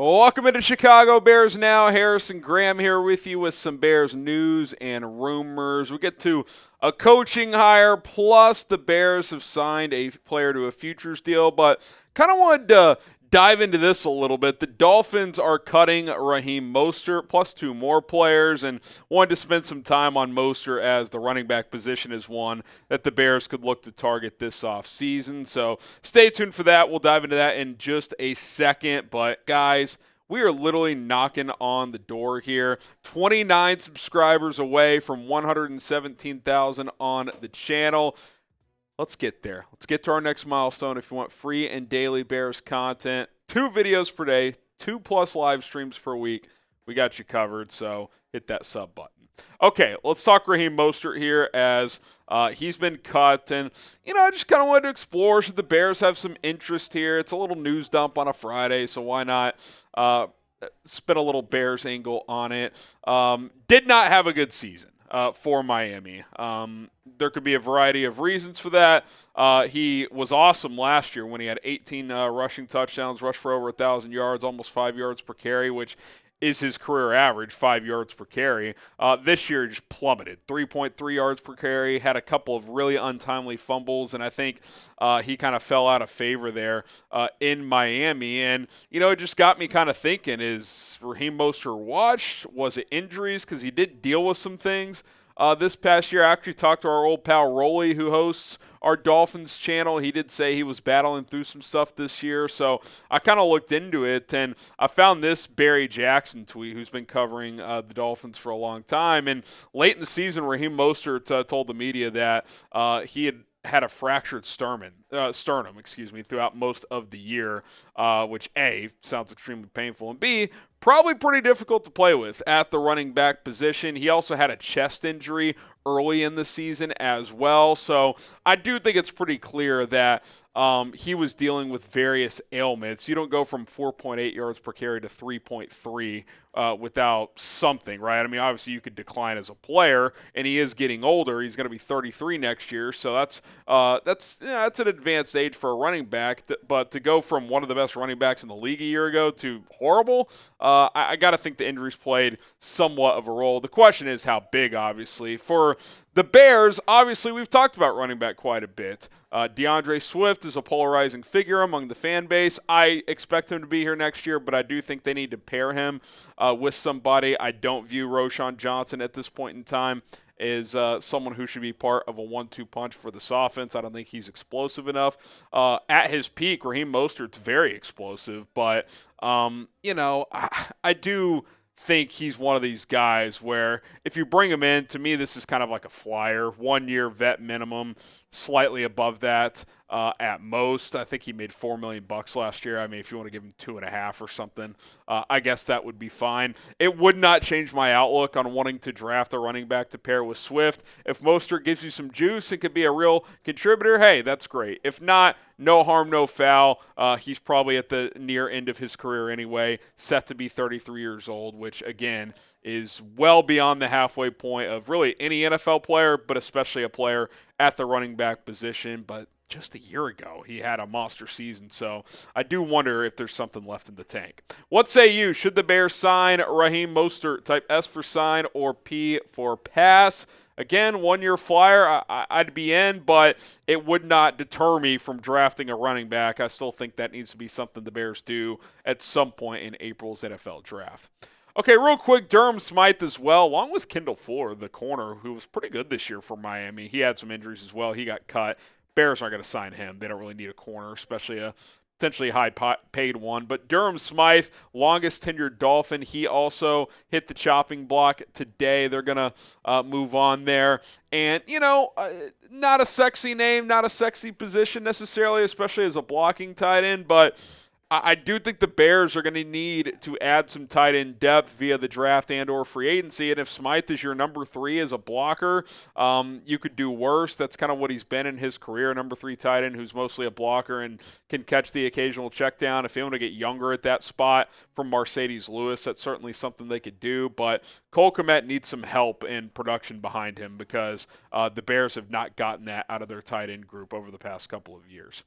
Welcome into Chicago Bears Now. Harrison Graham here with you with some Bears news and rumors. We get to a coaching hire, plus the Bears have signed a player to a futures deal, but kind of wanted to dive into this a little bit. The Dolphins are cutting Raheem Mostert plus two more players, and wanted to spend some time on Mostert as the running back position is one that the Bears could look to target this offseason. So stay tuned for that. We'll dive into that in just a second. But guys, we are literally knocking on the door here. 29 subscribers away from 117,000 on the channel. Let's get there. Let's get to our next milestone. If you want free and daily Bears content, 2 videos per day, 2+ live streams per week, we got you covered, so hit that sub button. Okay, let's talk Raheem Mostert here as he's been cut. And, I just kind of wanted to explore should the Bears have some interest here. It's a little news dump on a Friday, so why not spin a little Bears angle on it. Did not have a good season for Miami. There could be a variety of reasons for that. He was awesome last year when he had 18 rushing touchdowns, rushed for over 1,000 yards, almost 5 yards per carry, which is his career average, 5 yards per carry. This year, just plummeted. 3.3 yards per carry, had a couple of really untimely fumbles, and I think he kind of fell out of favor there in Miami. And, it just got me kind of thinking, is Raheem Mostert washed? Was it injuries? Because he did deal with some things this past year. I actually talked to our old pal Rolly, who hosts our Dolphins channel. He did say he was battling through some stuff this year, so I kind of looked into it, and I found this Barry Jackson tweet, who's been covering the Dolphins for a long time. And late in the season, Raheem Mostert told the media that he had a fractured sternum, throughout most of the year, which A, sounds extremely painful, and B, probably pretty difficult to play with at the running back position. He also had a chest injury early in the season as well. So I do think it's pretty clear that he was dealing with various ailments. You don't go from 4.8 yards per carry to 3.3 without something, right? I mean, obviously you could decline as a player, and he is getting older. He's going to be 33 next year, so that's an advanced age for a running back. But to go from one of the best running backs in the league a year ago to horrible, I got to think the injuries played somewhat of a role. The question is how big, obviously. For the Bears, obviously, we've talked about running back quite a bit. DeAndre Swift is a polarizing figure among the fan base. I expect him to be here next year, but I do think they need to pair him with somebody. I don't view Roushar Johnson at this point in time as someone who should be part of a 1-2 punch for this offense. I don't think he's explosive enough. At his peak, Raheem Mostert's very explosive, but, I do think he's one of these guys where if you bring him in, to me this is kind of like a flyer, 1-year vet minimum, slightly above that at most. I think he made $4 million last year. I mean, if you want to give him 2.5 or something, I guess that would be fine. It would not change my outlook on wanting to draft a running back to pair with Swift. If Mostert gives you some juice and could be a real contributor, hey, that's great. If not, no harm, no foul. He's probably at the near end of his career anyway, set to be 33 years old, which, again, is well beyond the halfway point of really any NFL player, but especially a player at the running back position. But just a year ago, he had a monster season, so I do wonder if there's something left in the tank. What say you? Should the Bears sign Raheem Mostert? Type S for sign or P for pass. Again, 1-year flyer, I'd be in, but it would not deter me from drafting a running back. I still think that needs to be something the Bears do at some point in April's NFL draft. Okay, real quick, Durham Smythe as well, along with Kendall, the corner, who was pretty good this year for Miami. He had some injuries as well. He got cut. Bears aren't going to sign him. They don't really need a corner, especially a potentially high-paid one. But Durham Smythe, longest tenured Dolphin, he also hit the chopping block today. They're going to move on there. And, not a sexy name, not a sexy position necessarily, especially as a blocking tight end, but I do think the Bears are going to need to add some tight end depth via the draft and or free agency. And if Smythe is your number 3 as a blocker, you could do worse. That's kind of what he's been in his career, number 3 tight end who's mostly a blocker and can catch the occasional check down. If they want to get younger at that spot from Mercedes Lewis, that's certainly something they could do. But Cole Kmet needs some help in production behind him because the Bears have not gotten that out of their tight end group over the past couple of years.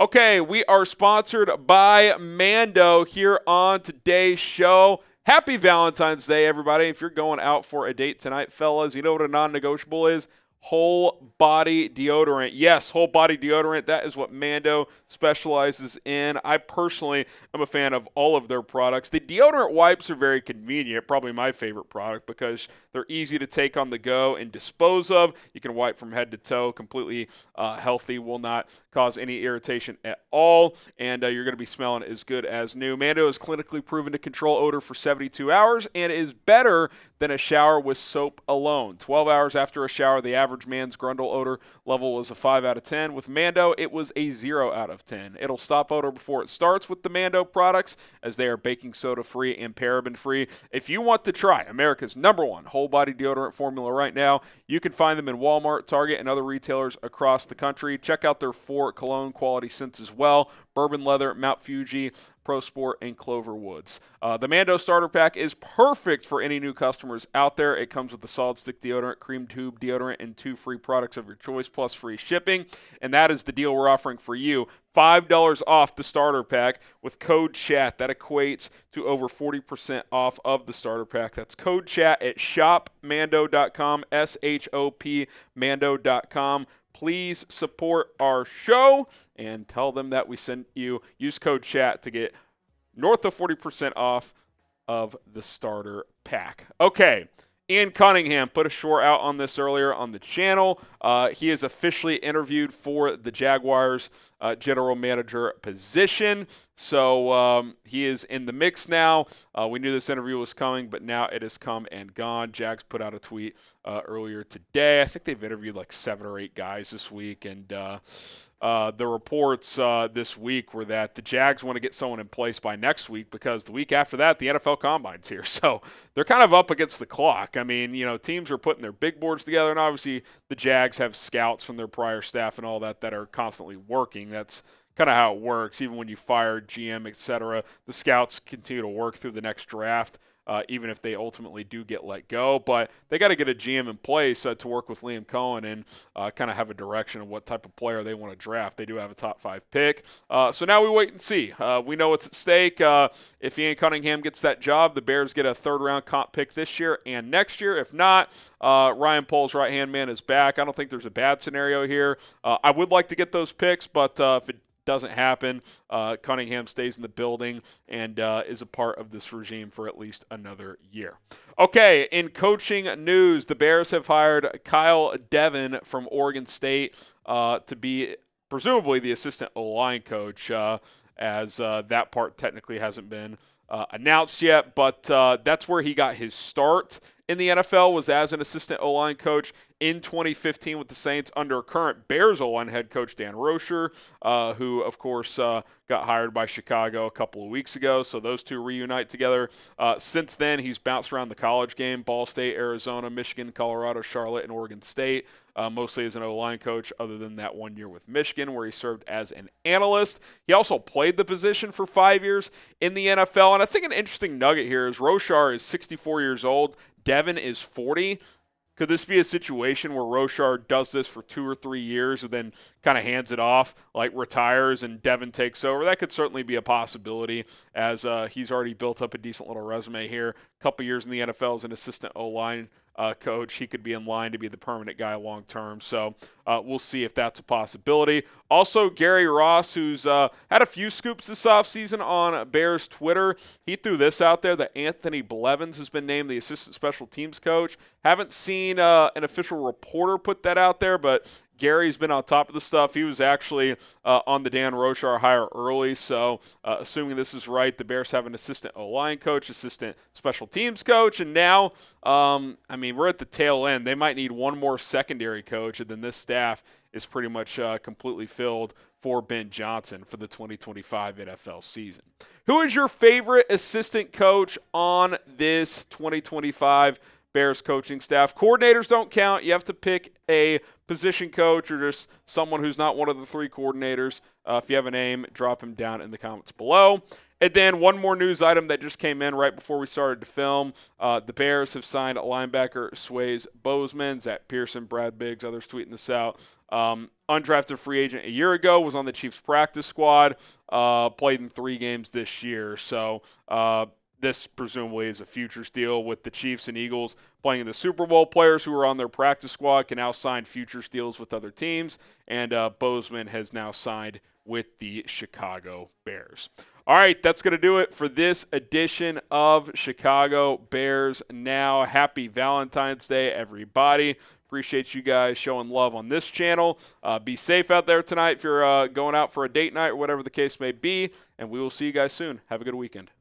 Okay, we are sponsored by Mando here on today's show. Happy Valentine's Day, everybody. If you're going out for a date tonight, fellas, you know what a non-negotiable is? Whole body deodorant. Yes, whole body deodorant. That is what Mando specializes in. I personally am a fan of all of their products. The deodorant wipes are very convenient, probably my favorite product because they're easy to take on the go and dispose of. You can wipe from head to toe, completely healthy, will not cause any irritation at all, and you're going to be smelling as good as new. Mando is clinically proven to control odor for 72 hours and is better than a shower with soap alone. 12 hours after a shower, the average man's grundle odor level was a 5 out of 10. With Mando, it was a 0 out of 10. It'll stop odor before it starts with the Mando products, as they are baking soda free and paraben free. If you want to try America's #1 whole body deodorant formula right now, you can find them in Walmart, Target, and other retailers across the country. Check out their 4 cologne quality scents as well: Bourbon Leather, Mount Fuji, Pro Sport, and Clover Woods. The Mando starter pack is perfect for any new customers out there. It comes with the solid stick deodorant, cream tube deodorant, and 2 free products of your choice, plus free shipping. And that is the deal we're offering for you. $5 off the starter pack with code CHAT. That equates to over 40% off of the starter pack. That's code CHAT at shopmando.com, SHOP Mando.com. Please support our show and tell them that we sent you. Use code CHAT to get north of 40% off of the starter pack. Okay, Ian Cunningham put a short out on this earlier on the channel. He is officially interviewed for the Jaguars general manager position. So he is in the mix now. We knew this interview was coming, but now it has come and gone. Jags put out a tweet earlier today. I think they've interviewed like 7 or 8 guys this week, and the reports this week were that the Jags want to get someone in place by next week because the week after that, the NFL Combine's here. So they're kind of up against the clock. I mean, you know, teams are putting their big boards together, and obviously the Jags have scouts from their prior staff and all that are constantly working. That's kind of how it works. Even when you fire GM, et cetera, the scouts continue to work through the next draft. Even if they ultimately do get let go. But they got to get a GM in place to work with Liam Cohen and kind of have a direction of what type of player they want to draft. They do have a top 5 pick. So now we wait and see. We know what's at stake. If Ian Cunningham gets that job, the Bears get a 3rd-round comp pick this year and next year. If not, Ryan Poles' right-hand man is back. I don't think there's a bad scenario here. I would like to get those picks, but if it doesn't happen, Cunningham stays in the building and is a part of this regime for at least another year. Okay, in coaching news, the Bears have hired Kyle Devan from Oregon State to be presumably the assistant O-line coach, as that part technically hasn't been announced yet, but that's where he got his start in the NFL, was as an assistant O-line coach in 2015 with the Saints under current Bears O-line head coach Dan Roushar, who, of course, got hired by Chicago a couple of weeks ago. So those two reunite together. Since then, he's bounced around the college game: Ball State, Arizona, Michigan, Colorado, Charlotte, and Oregon State, mostly as an O-line coach, other than that 1 year with Michigan where he served as an analyst. He also played the position for 5 years in the NFL. And I think an interesting nugget here is Roushar is 64 years old. Devan is 40. Could this be a situation where Roushar does this for 2 or 3 years and then kind of hands it off, like retires, and Devan takes over? That could certainly be a possibility, as he's already built up a decent little resume here. A couple years in the NFL as an assistant O-line coach. He could be in line to be the permanent guy long term. So we'll see if that's a possibility. Also, Gary Ross, who's had a few scoops this offseason on Bears Twitter, he threw this out there that Anthony Blevins has been named the assistant special teams coach. Haven't seen an official reporter put that out there, but Gary's been on top of the stuff. He was actually on the Dan Roushar hire early, so assuming this is right, the Bears have an assistant O-line coach, assistant special teams coach, and now, we're at the tail end. They might need one more secondary coach, and then this staff is pretty much completely filled for Ben Johnson for the 2025 NFL season. Who is your favorite assistant coach on this 2025 Bears coaching staff? Coordinators don't count. You have to pick a position coach or just someone who's not one of the 3 coordinators. If you have a name, drop him down in the comments below. And then one more news item that just came in right before we started to film. The Bears have signed linebacker Swayze Bozeman. Zach Pearson, Brad Biggs, others tweeting this out. Undrafted free agent a year ago, was on the Chiefs practice squad, played in 3 games this year. So this presumably is a futures deal with the Chiefs and Eagles playing in the Super Bowl. Players who are on their practice squad can now sign futures deals with other teams, and Bozeman has now signed with the Chicago Bears. All right, that's going to do it for this edition of Chicago Bears Now. Happy Valentine's Day, everybody. Appreciate you guys showing love on this channel. Be safe out there tonight if you're going out for a date night or whatever the case may be, and we will see you guys soon. Have a good weekend.